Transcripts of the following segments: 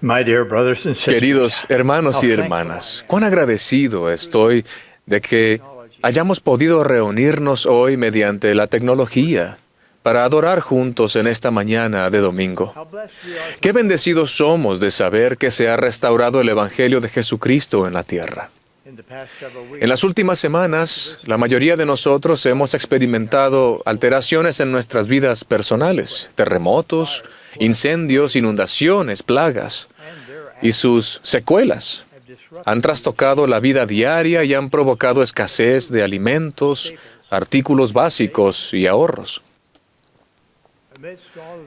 My dear brothers and sisters, Queridos hermanos y hermanas, cuán agradecido estoy de que hayamos podido reunirnos hoy mediante la tecnología para adorar juntos en esta mañana de domingo. Qué bendecidos somos de saber que se ha restaurado el Evangelio de Jesucristo en la tierra. En las últimas semanas, la mayoría de nosotros hemos experimentado alteraciones en nuestras vidas personales, terremotos, incendios, inundaciones, plagas, y sus secuelas han trastocado la vida diaria y han provocado escasez de alimentos, artículos básicos y ahorros.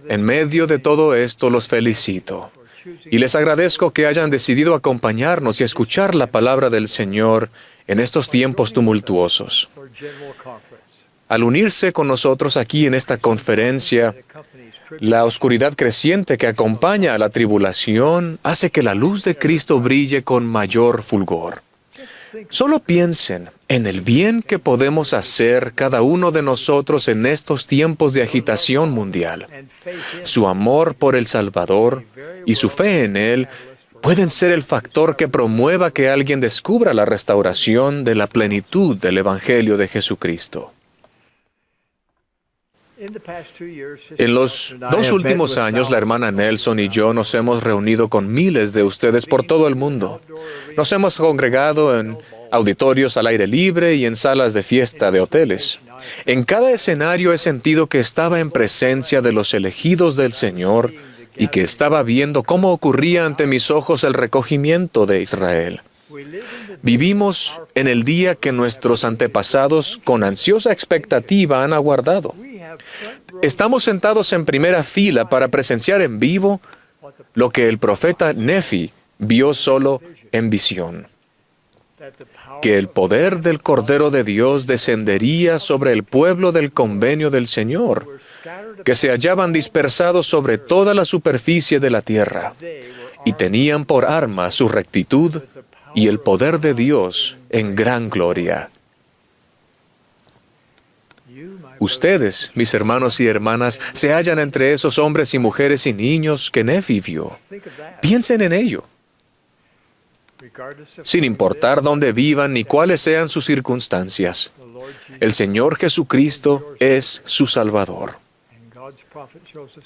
En medio de todo esto los felicito y les agradezco que hayan decidido acompañarnos y escuchar la palabra del Señor en estos tiempos tumultuosos. Al unirse con nosotros aquí en esta conferencia, la oscuridad creciente que acompaña a la tribulación hace que la luz de Cristo brille con mayor fulgor. Solo piensen en el bien que podemos hacer cada uno de nosotros en estos tiempos de agitación mundial. Su amor por el Salvador y su fe en Él pueden ser el factor que promueva que alguien descubra la restauración de la plenitud del Evangelio de Jesucristo. En los 2 últimos años, la hermana Nelson y yo nos hemos reunido con miles de ustedes por todo el mundo. Nos hemos congregado en auditorios al aire libre y en salas de fiesta de hoteles. En cada escenario he sentido que estaba en presencia de los elegidos del Señor y que estaba viendo cómo ocurría ante mis ojos el recogimiento de Israel. Vivimos en el día que nuestros antepasados con ansiosa expectativa han aguardado. Estamos sentados en primera fila para presenciar en vivo lo que el profeta Nefi vio solo en visión. Que el poder del Cordero de Dios descendería sobre el pueblo del convenio del Señor, que se hallaban dispersados sobre toda la superficie de la tierra, y tenían por arma su rectitud y el poder de Dios en gran gloria. Ustedes, mis hermanos y hermanas, se hallan entre esos hombres y mujeres y niños que Nefi vio. Piensen en ello. Sin importar dónde vivan ni cuáles sean sus circunstancias, el Señor Jesucristo es su Salvador.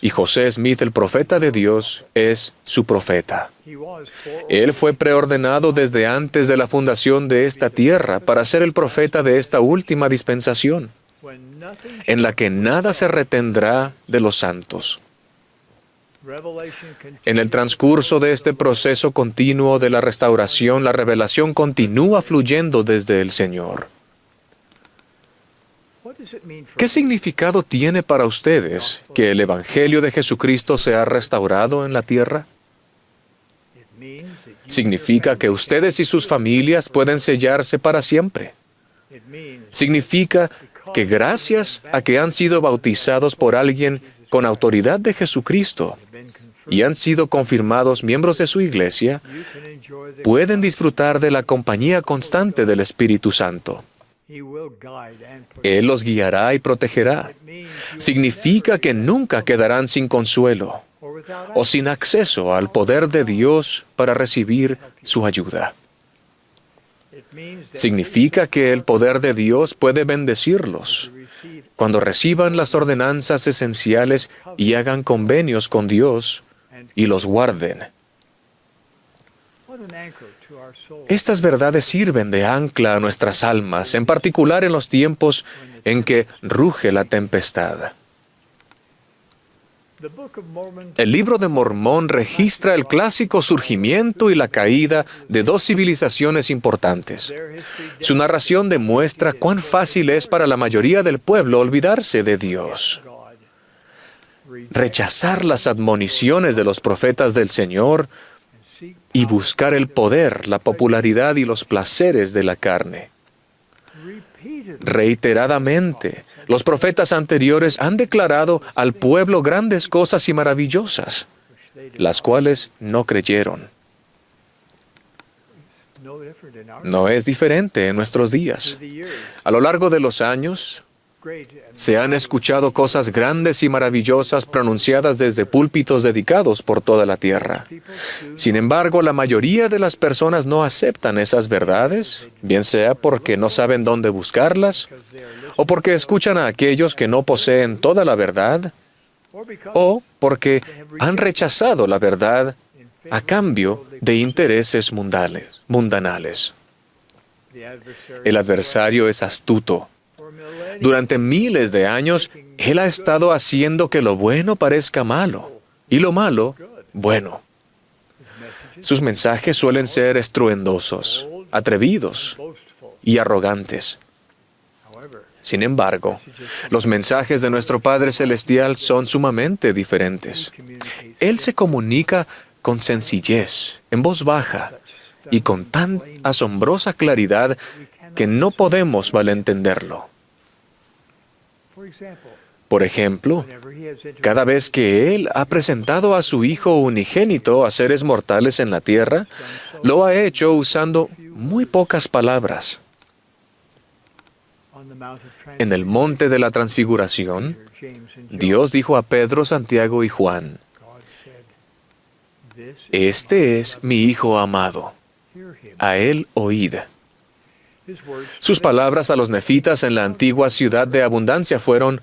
Y José Smith, el profeta de Dios, es su profeta. Él fue preordenado desde antes de la fundación de esta tierra para ser el profeta de esta última dispensación, en la que nada se retendrá de los santos. En el transcurso de este proceso continuo de la restauración, la revelación continúa fluyendo desde el Señor. ¿Qué significado tiene para ustedes que el Evangelio de Jesucristo sea restaurado en la tierra? Significa que ustedes y sus familias pueden sellarse para siempre. Significa que gracias a que han sido bautizados por alguien con autoridad de Jesucristo y han sido confirmados miembros de su iglesia, pueden disfrutar de la compañía constante del Espíritu Santo. Él los guiará y protegerá. Significa que nunca quedarán sin consuelo o sin acceso al poder de Dios para recibir su ayuda. Significa que el poder de Dios puede bendecirlos cuando reciban las ordenanzas esenciales y hagan convenios con Dios y los guarden. Estas verdades sirven de ancla a nuestras almas, en particular en los tiempos en que ruge la tempestad. El libro de Mormón registra el clásico surgimiento y la caída de 2 civilizaciones importantes. Su narración demuestra cuán fácil es para la mayoría del pueblo olvidarse de Dios, rechazar las admoniciones de los profetas del Señor y buscar el poder, la popularidad y los placeres de la carne. Reiteradamente, los profetas anteriores han declarado al pueblo grandes cosas y maravillosas, las cuales no creyeron. No es diferente en nuestros días. A lo largo de los años, Se han escuchado cosas grandes y maravillosas pronunciadas desde púlpitos dedicados por toda la tierra. Sin embargo, la mayoría de las personas no aceptan esas verdades, bien sea porque no saben dónde buscarlas, o porque escuchan a aquellos que no poseen toda la verdad, o porque han rechazado la verdad a cambio de intereses mundanales. El adversario es astuto. Durante miles de años, él ha estado haciendo que lo bueno parezca malo y lo malo, bueno. Sus mensajes suelen ser estruendosos, atrevidos y arrogantes. Sin embargo, los mensajes de nuestro Padre Celestial son sumamente diferentes. Él se comunica con sencillez, en voz baja y con tan asombrosa claridad que no podemos malentenderlo. Por ejemplo, cada vez que Él ha presentado a su Hijo unigénito a seres mortales en la tierra, lo ha hecho usando muy pocas palabras. En el monte de la Transfiguración, Dios dijo a Pedro, Santiago y Juan, «Este es mi Hijo amado, a Él oíd». Sus palabras a los nefitas en la antigua ciudad de abundancia fueron,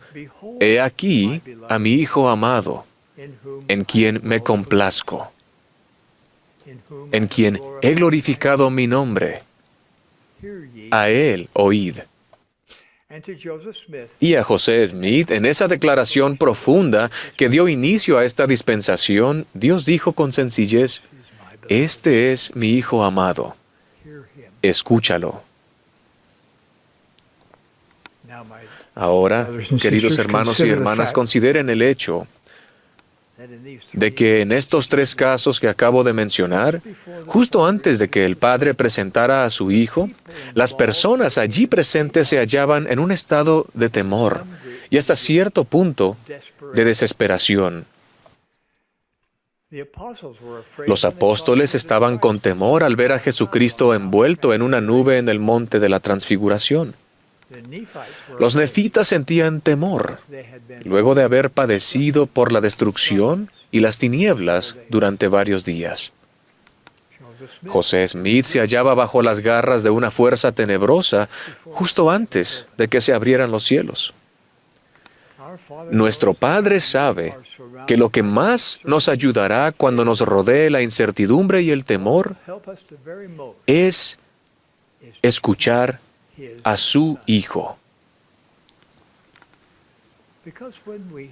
«He aquí a mi Hijo amado, en quien me complazco, en quien he glorificado mi nombre, a Él oíd». Y a José Smith, en esa declaración profunda que dio inicio a esta dispensación, Dios dijo con sencillez, «Este es mi Hijo amado, escúchalo». Ahora, queridos hermanos y hermanas, consideren el hecho de que en estos tres casos que acabo de mencionar, justo antes de que el Padre presentara a su Hijo, las personas allí presentes se hallaban en un estado de temor y hasta cierto punto de desesperación. Los apóstoles estaban con temor al ver a Jesucristo envuelto en una nube en el monte de la Transfiguración. Los nefitas sentían temor, luego de haber padecido por la destrucción y las tinieblas durante varios días. José Smith se hallaba bajo las garras de una fuerza tenebrosa justo antes de que se abrieran los cielos. Nuestro Padre sabe que lo que más nos ayudará cuando nos rodee la incertidumbre y el temor es escuchar a su Hijo.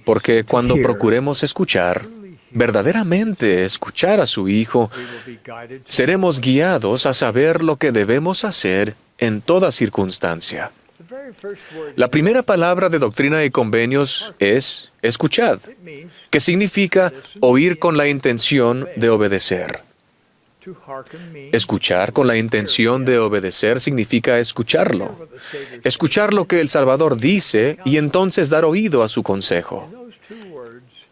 Porque cuando procuremos escuchar, verdaderamente escuchar a su Hijo, seremos guiados a saber lo que debemos hacer en toda circunstancia. La primera palabra de Doctrina y Convenios es escuchad, que significa oír con la intención de obedecer. Escuchar con la intención de obedecer significa escucharlo. Escuchar lo que el Salvador dice y entonces dar oído a su consejo.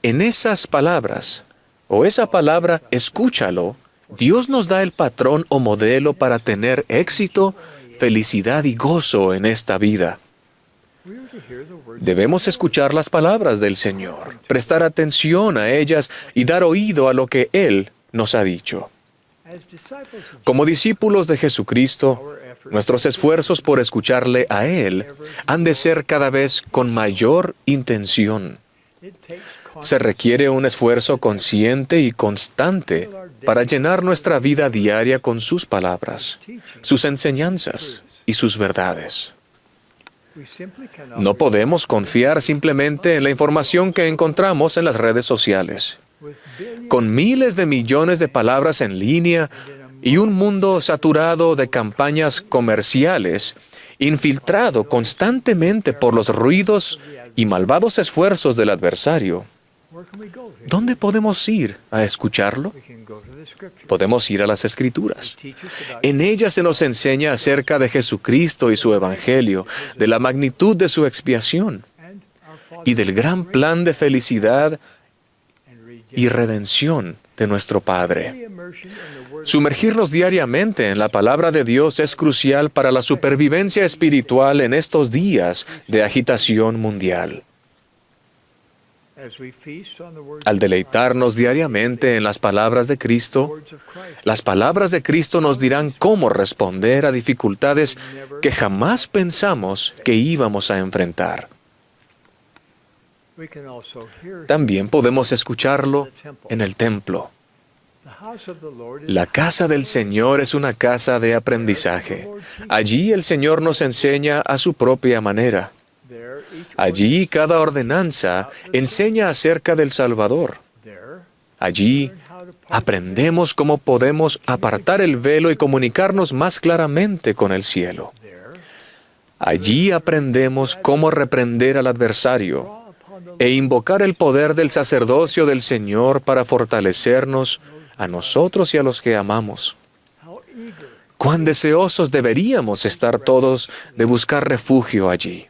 En esas palabras, o esa palabra, escúchalo, Dios nos da el patrón o modelo para tener éxito, felicidad y gozo en esta vida. Debemos escuchar las palabras del Señor, prestar atención a ellas y dar oído a lo que Él nos ha dicho. Como discípulos de Jesucristo, nuestros esfuerzos por escucharle a Él han de ser cada vez con mayor intención. Se requiere un esfuerzo consciente y constante para llenar nuestra vida diaria con sus palabras, sus enseñanzas y sus verdades. No podemos confiar simplemente en la información que encontramos en las redes sociales. Con miles de millones de palabras en línea y un mundo saturado de campañas comerciales, infiltrado constantemente por los ruidos y malvados esfuerzos del adversario, ¿dónde podemos ir a escucharlo? Podemos ir a las Escrituras. En ellas se nos enseña acerca de Jesucristo y su Evangelio, de la magnitud de su expiación y del gran plan de felicidad y redención de nuestro Padre. Sumergirnos diariamente en la palabra de Dios es crucial para la supervivencia espiritual en estos días de agitación mundial. Al deleitarnos diariamente en las palabras de Cristo, las palabras de Cristo nos dirán cómo responder a dificultades que jamás pensamos que íbamos a enfrentar. También podemos escucharlo en el templo. La casa del Señor es una casa de aprendizaje. Allí el Señor nos enseña a su propia manera. Allí cada ordenanza enseña acerca del Salvador. Allí aprendemos cómo podemos apartar el velo y comunicarnos más claramente con el cielo. Allí aprendemos cómo reprender al adversario e invocar el poder del sacerdocio del Señor para fortalecernos a nosotros y a los que amamos. Cuán deseosos deberíamos estar todos de buscar refugio allí.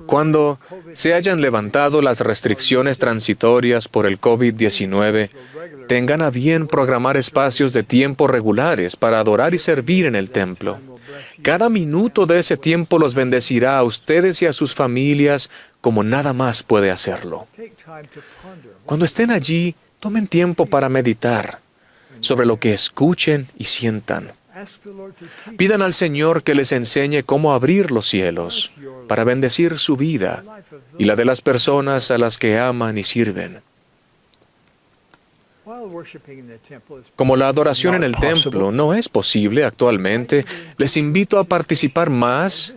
Cuando se hayan levantado las restricciones transitorias por el COVID-19, tengan a bien programar espacios de tiempo regulares para adorar y servir en el templo. Cada minuto de ese tiempo los bendecirá a ustedes y a sus familias como nada más puede hacerlo. Cuando estén allí, tomen tiempo para meditar sobre lo que escuchen y sientan. Pidan al Señor que les enseñe cómo abrir los cielos para bendecir su vida y la de las personas a las que aman y sirven. Como la adoración en el templo no es posible actualmente, les invito a participar más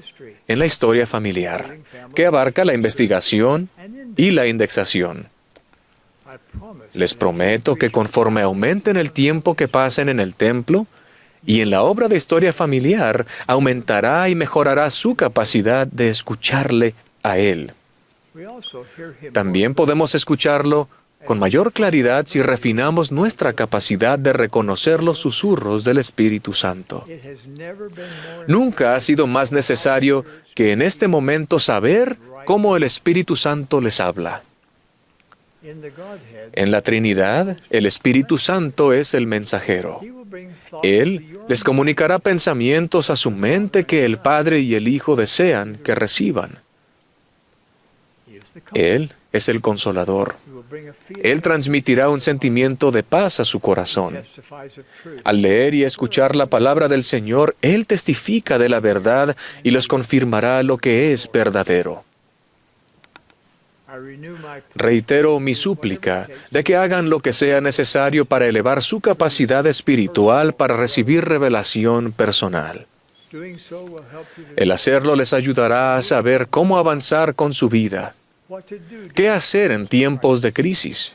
en la historia familiar, que abarca la investigación y la indexación. Les prometo que conforme aumenten el tiempo que pasen en el templo y en la obra de historia familiar, aumentará y mejorará su capacidad de escucharle a Él. También podemos escucharlo con mayor claridad si refinamos nuestra capacidad de reconocer los susurros del Espíritu Santo. Nunca ha sido más necesario que en este momento saber cómo el Espíritu Santo les habla. En la Trinidad, el Espíritu Santo es el mensajero. Él les comunicará pensamientos a su mente que el Padre y el Hijo desean que reciban. Él es el Consolador. Él transmitirá un sentimiento de paz a su corazón. Al leer y escuchar la palabra del Señor, Él testifica de la verdad y les confirmará lo que es verdadero. Reitero mi súplica de que hagan lo que sea necesario para elevar su capacidad espiritual para recibir revelación personal. El hacerlo les ayudará a saber cómo avanzar con su vida, qué hacer en tiempos de crisis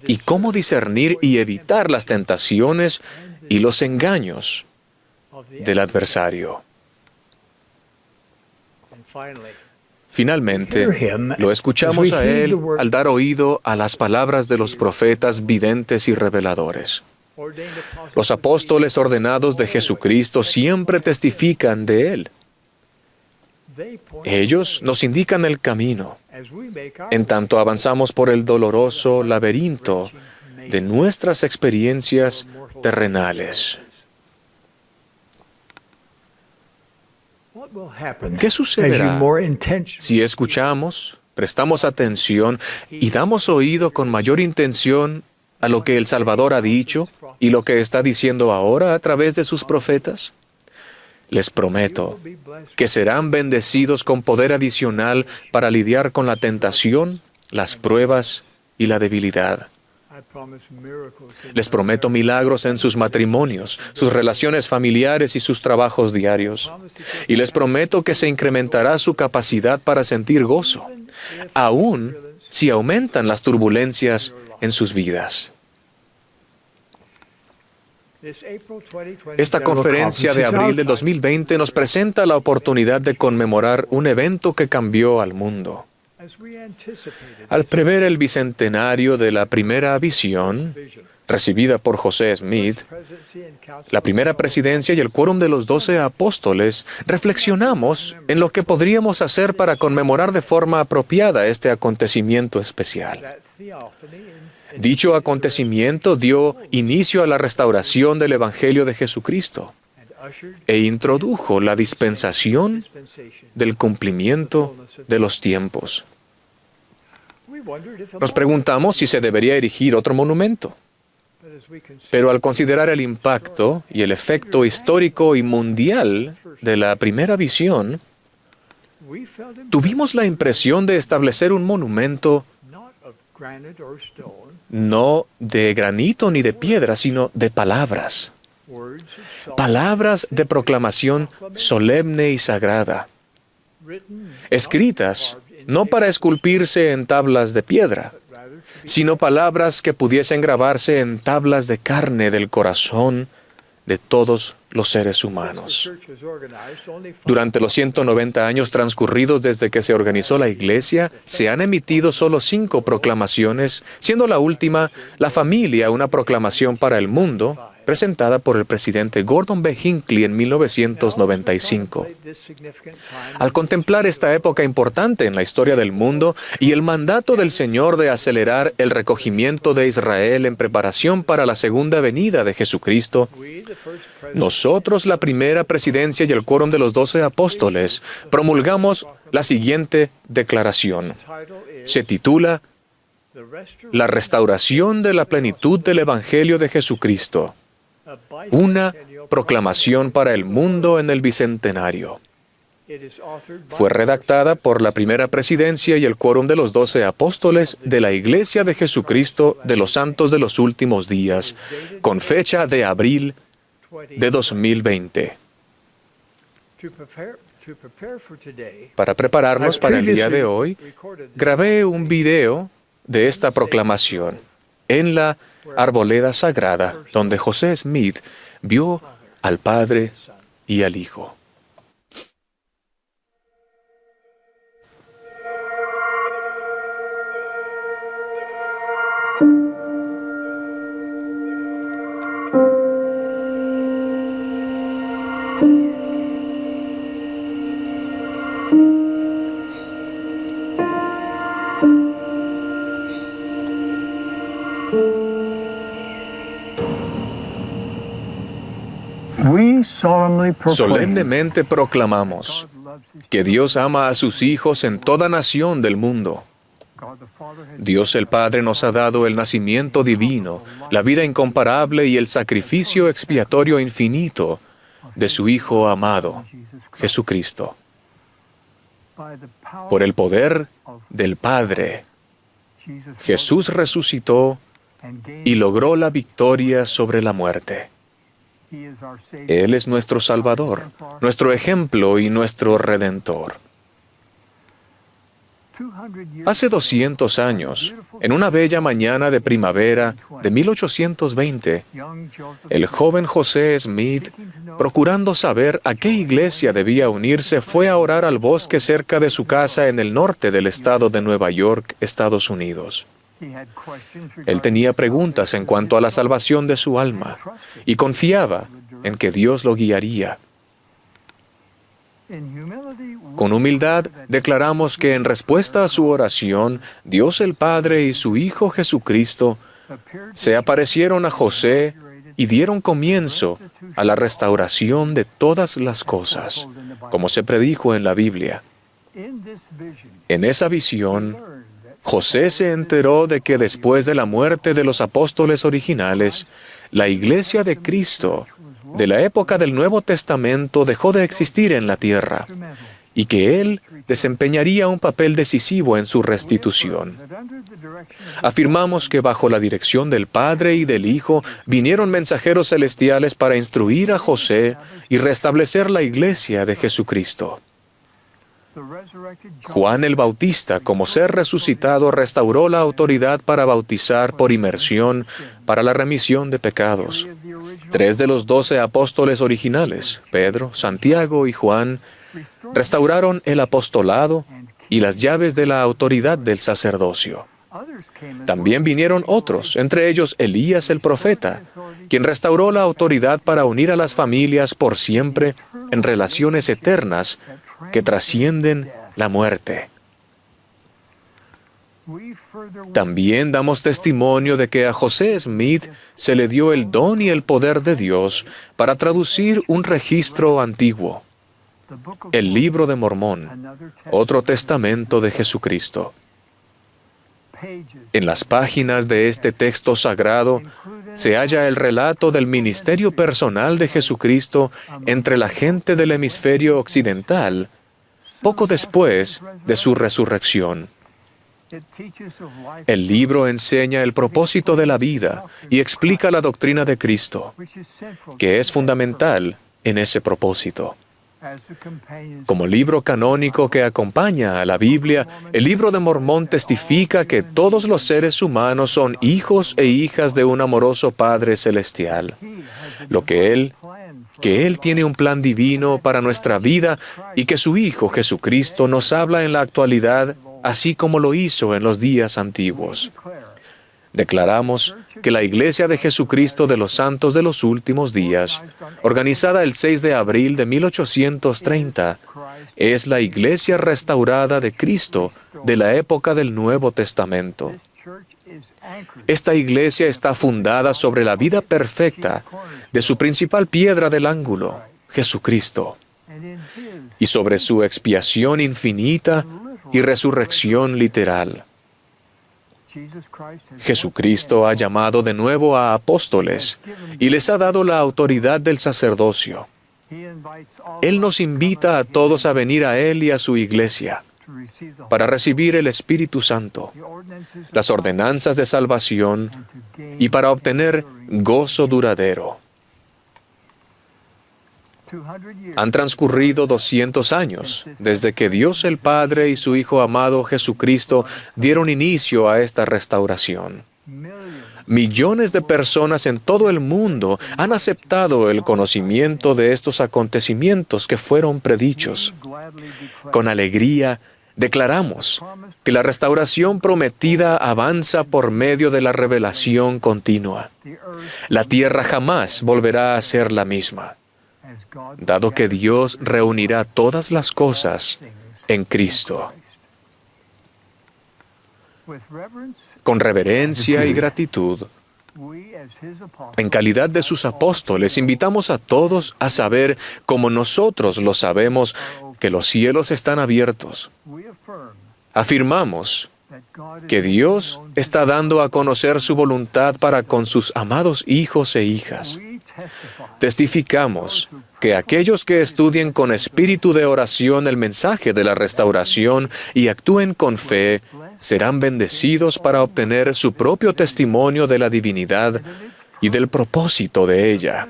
y cómo discernir y evitar las tentaciones y los engaños del adversario. Finalmente, lo escuchamos a Él al dar oído a las palabras de los profetas videntes y reveladores. Los apóstoles ordenados de Jesucristo siempre testifican de Él. Ellos nos indican el camino, en tanto avanzamos por el doloroso laberinto de nuestras experiencias terrenales. ¿Qué sucederá si escuchamos, prestamos atención y damos oído con mayor intención a lo que el Salvador ha dicho y lo que está diciendo ahora a través de sus profetas? Les prometo que serán bendecidos con poder adicional para lidiar con la tentación, las pruebas y la debilidad. Les prometo milagros en sus matrimonios, sus relaciones familiares y sus trabajos diarios. Y les prometo que se incrementará su capacidad para sentir gozo, aun si aumentan las turbulencias en sus vidas. Esta conferencia de abril del 2020 nos presenta la oportunidad de conmemorar un evento que cambió al mundo. Al prever el bicentenario de la primera visión, recibida por José Smith, la primera presidencia y el quórum de los 12 apóstoles, reflexionamos en lo que podríamos hacer para conmemorar de forma apropiada este acontecimiento especial. Dicho acontecimiento dio inicio a la restauración del Evangelio de Jesucristo e introdujo la dispensación del cumplimiento de los tiempos. Nos preguntamos si se debería erigir otro monumento. Pero al considerar el impacto y el efecto histórico y mundial de la primera visión, tuvimos la impresión de establecer un monumento no de granito ni de piedra, sino de palabras. Palabras de proclamación solemne y sagrada, escritas no para esculpirse en tablas de piedra, sino palabras que pudiesen grabarse en tablas de carne del corazón de todos los seres humanos. Durante los 190 años transcurridos desde que se organizó la Iglesia, se han emitido solo 5 proclamaciones, siendo la última, La Familia, una proclamación para el mundo, presentada por el presidente Gordon B. Hinckley en 1995. Al contemplar esta época importante en la historia del mundo y el mandato del Señor de acelerar el recogimiento de Israel en preparación para la segunda venida de Jesucristo, nosotros, la primera presidencia y el quórum de los 12 apóstoles, promulgamos la siguiente declaración. Se titula La restauración de la plenitud del Evangelio de Jesucristo. Una proclamación para el mundo en el Bicentenario. Fue redactada por la primera presidencia y el quórum de los 12 apóstoles de la Iglesia de Jesucristo de los Santos de los Últimos Días, con fecha de abril de 2020. Para prepararnos para el día de hoy, grabé un video de esta proclamación en la arboleda sagrada, donde José Smith vio al Padre y al Hijo. Solemnemente proclamamos que Dios ama a sus hijos en toda nación del mundo. Dios el Padre nos ha dado el nacimiento divino, la vida incomparable y el sacrificio expiatorio infinito de su Hijo amado, Jesucristo. Por el poder del Padre, Jesús resucitó y logró la victoria sobre la muerte. Él es nuestro Salvador, nuestro ejemplo y nuestro Redentor. Hace 200 años, en una bella mañana de primavera de 1820, el joven José Smith, procurando saber a qué iglesia debía unirse, fue a orar al bosque cerca de su casa en el norte del estado de Nueva York, Estados Unidos. Él tenía preguntas en cuanto a la salvación de su alma y confiaba en que Dios lo guiaría. Con humildad declaramos que en respuesta a su oración, Dios el Padre y su Hijo Jesucristo se aparecieron a José y dieron comienzo a la restauración de todas las cosas, como se predijo en la Biblia. En esa visión, José se enteró de que después de la muerte de los apóstoles originales, la Iglesia de Cristo, de la época del Nuevo Testamento, dejó de existir en la tierra, y que Él desempeñaría un papel decisivo en su restitución. Afirmamos que bajo la dirección del Padre y del Hijo vinieron mensajeros celestiales para instruir a José y restablecer la Iglesia de Jesucristo. Juan el Bautista, como ser resucitado, restauró la autoridad para bautizar por inmersión para la remisión de pecados. 3 de los 12 apóstoles originales, Pedro, Santiago y Juan, restauraron el apostolado y las llaves de la autoridad del sacerdocio. También vinieron otros, entre ellos Elías el profeta, quien restauró la autoridad para unir a las familias por siempre en relaciones eternas que trascienden la muerte. También damos testimonio de que a José Smith se le dio el don y el poder de Dios para traducir un registro antiguo, el Libro de Mormón, otro testamento de Jesucristo. En las páginas de este texto sagrado se halla el relato del ministerio personal de Jesucristo entre la gente del hemisferio occidental, poco después de su resurrección. El libro enseña el propósito de la vida y explica la doctrina de Cristo, que es fundamental en ese propósito. Como libro canónico que acompaña a la Biblia, el Libro de Mormón testifica que todos los seres humanos son hijos e hijas de un amoroso Padre Celestial, que Él tiene un plan divino para nuestra vida y que su Hijo Jesucristo nos habla en la actualidad, así como lo hizo en los días antiguos. Declaramos que la Iglesia de Jesucristo de los Santos de los Últimos Días, organizada el 6 de abril de 1830, es la Iglesia restaurada de Cristo de la época del Nuevo Testamento. Esta Iglesia está fundada sobre la vida perfecta de su principal piedra del ángulo, Jesucristo, y sobre su expiación infinita y resurrección literal. Jesucristo ha llamado de nuevo a apóstoles y les ha dado la autoridad del sacerdocio. Él nos invita a todos a venir a Él y a su Iglesia para recibir el Espíritu Santo, las ordenanzas de salvación y para obtener gozo duradero. Han transcurrido 200 años desde que Dios el Padre y su Hijo amado Jesucristo dieron inicio a esta restauración. Millones de personas en todo el mundo han aceptado el conocimiento de estos acontecimientos que fueron predichos. Con alegría, declaramos que la restauración prometida avanza por medio de la revelación continua. La tierra jamás volverá a ser la misma, dado que Dios reunirá todas las cosas en Cristo. Con reverencia y gratitud, en calidad de sus apóstoles, invitamos a todos a saber, como nosotros lo sabemos, que los cielos están abiertos. Afirmamos que Dios está dando a conocer su voluntad para con sus amados hijos e hijas. Testificamos que aquellos que estudien con espíritu de oración el mensaje de la restauración y actúen con fe, serán bendecidos para obtener su propio testimonio de la divinidad y del propósito de ella,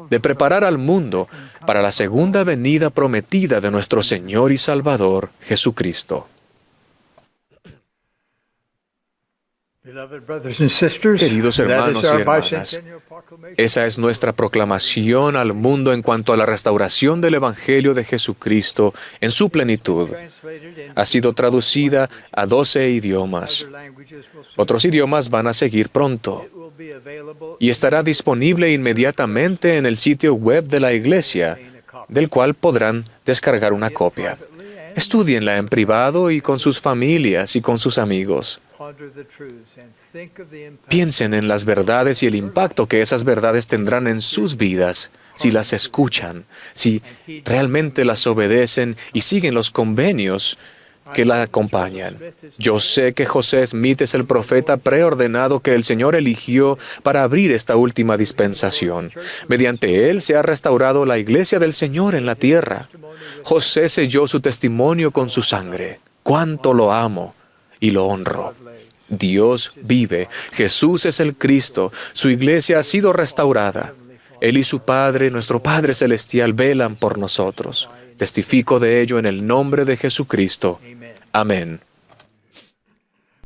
de preparar al mundo para la segunda venida prometida de nuestro Señor y Salvador, Jesucristo. Queridos hermanos y hermanas, esa es nuestra proclamación al mundo en cuanto a la restauración del Evangelio de Jesucristo en su plenitud. Ha sido traducida a 12 idiomas. Otros idiomas van a seguir pronto y estará disponible inmediatamente en el sitio web de la Iglesia, del cual podrán descargar una copia. Estúdienla en privado y con sus familias y con sus amigos. Piensen en las verdades y el impacto que esas verdades tendrán en sus vidas si las escuchan, si realmente las obedecen y siguen los convenios que la acompañan. Yo sé que José Smith es el profeta preordenado que el Señor eligió para abrir esta última dispensación. Mediante él se ha restaurado la iglesia del Señor en la tierra. José selló su testimonio con su sangre. ¡Cuánto lo amo y lo honro! Dios vive, Jesús es el Cristo, su iglesia ha sido restaurada. Él y su Padre, nuestro Padre Celestial, velan por nosotros. Testifico de ello en el nombre de Jesucristo. Amén.